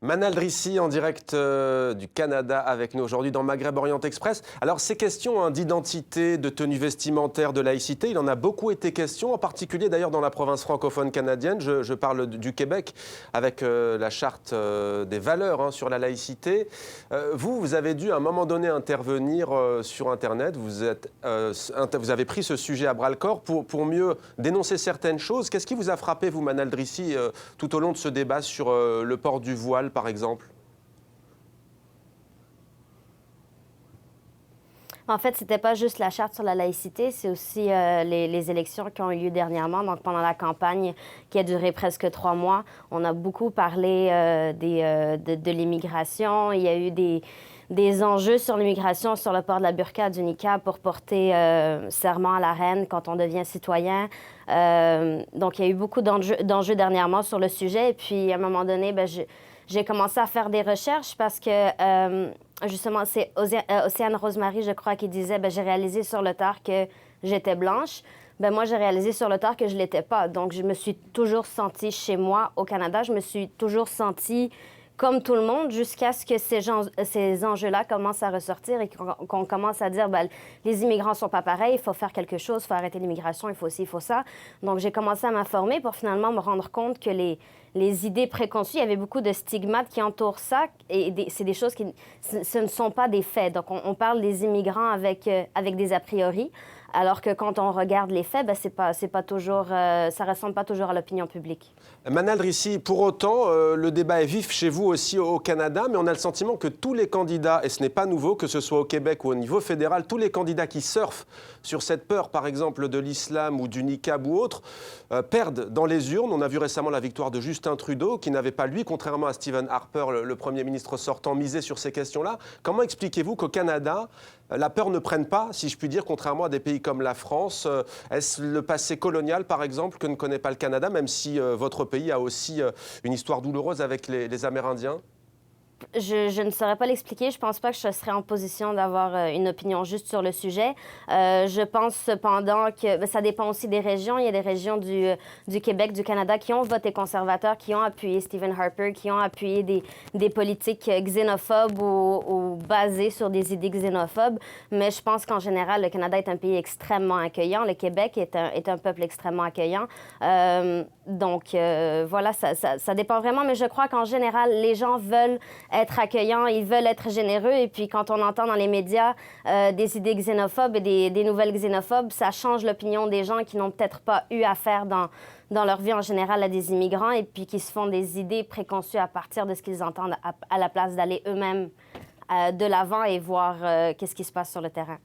Manal Drissi en direct du Canada avec nous aujourd'hui dans Maghreb Orient Express. Alors ces questions d'identité, de tenue vestimentaire, de laïcité, il en a beaucoup été question, en particulier d'ailleurs dans la province francophone canadienne. Je parle du Québec avec la charte des valeurs sur la laïcité. Vous avez dû à un moment donné intervenir sur Internet. Vous avez pris ce sujet à bras-le-corps pour mieux dénoncer certaines choses. Qu'est-ce qui vous a frappé, vous, Manal Drissi, tout au long de ce débat sur le port du voile, par exemple? En fait, c'était pas juste la charte sur la laïcité, c'est aussi les élections qui ont eu lieu dernièrement. Donc, pendant la campagne qui a duré presque 3 mois, on a beaucoup parlé de l'immigration. Il y a eu des enjeux sur l'immigration, sur le port de la burqa, du niqab pour porter serment à la reine quand on devient citoyen. Donc, il y a eu beaucoup d'enjeux dernièrement sur le sujet. Et puis, à un moment donné, j'ai commencé à faire des recherches parce que, justement, c'est Océane Rosemary, je crois, qui disait j'ai réalisé sur le tard que j'étais blanche. Moi, j'ai réalisé sur le tard que je ne l'étais pas. Donc, je me suis toujours sentie chez moi au Canada. Je me suis toujours sentie comme tout le monde jusqu'à ce que ces enjeux-là commencent à ressortir et qu'on commence à dire les immigrants ne sont pas pareils, il faut faire quelque chose, il faut arrêter l'immigration, il faut ci, il faut ça. Donc, j'ai commencé à m'informer pour finalement me rendre compte que les idées préconçues, il y avait beaucoup de stigmates qui entourent ça et c'est des choses ce ne sont pas des faits. Donc, on parle des immigrants avec des a priori, alors que quand on regarde les faits, c'est pas toujours, ça ressemble pas toujours à l'opinion publique. Manal Drissi, pour autant, le débat est vif chez vous aussi au Canada, mais on a le sentiment que tous les candidats, et ce n'est pas nouveau, que ce soit au Québec ou au niveau fédéral, tous les candidats qui surfent sur cette peur, par exemple, de l'islam ou du niqab ou autre, perdent dans les urnes. On a vu récemment la victoire de Justin Trudeau, qui n'avait pas, lui, contrairement à Stephen Harper, le Premier ministre sortant, misé sur ces questions-là. Comment expliquez-vous qu'au Canada, la peur ne prenne pas, si je puis dire, contrairement à des pays comme la France? Est-ce le passé colonial, par exemple, que ne connaît pas le Canada, même si votre pays a aussi une histoire douloureuse avec les Amérindiens? Je ne saurais pas l'expliquer. Je pense pas que je serais en position d'avoir une opinion juste sur le sujet. Je pense cependant que ça dépend aussi des régions. Il y a des régions du Québec, du Canada qui ont voté conservateur, qui ont appuyé Stephen Harper, qui ont appuyé des politiques xénophobes ou basées sur des idées xénophobes. Mais je pense qu'en général, le Canada est un pays extrêmement accueillant. Le Québec est un peuple extrêmement accueillant. Donc, voilà, ça dépend vraiment. Mais je crois qu'en général, les gens veulent être accueillants, ils veulent être généreux. Et puis, quand on entend dans les médias des idées xénophobes et des nouvelles xénophobes, ça change l'opinion des gens qui n'ont peut-être pas eu affaire dans leur vie en général à des immigrants et puis qui se font des idées préconçues à partir de ce qu'ils entendent à la place d'aller eux-mêmes de l'avant et voir qu'est-ce qui se passe sur le terrain.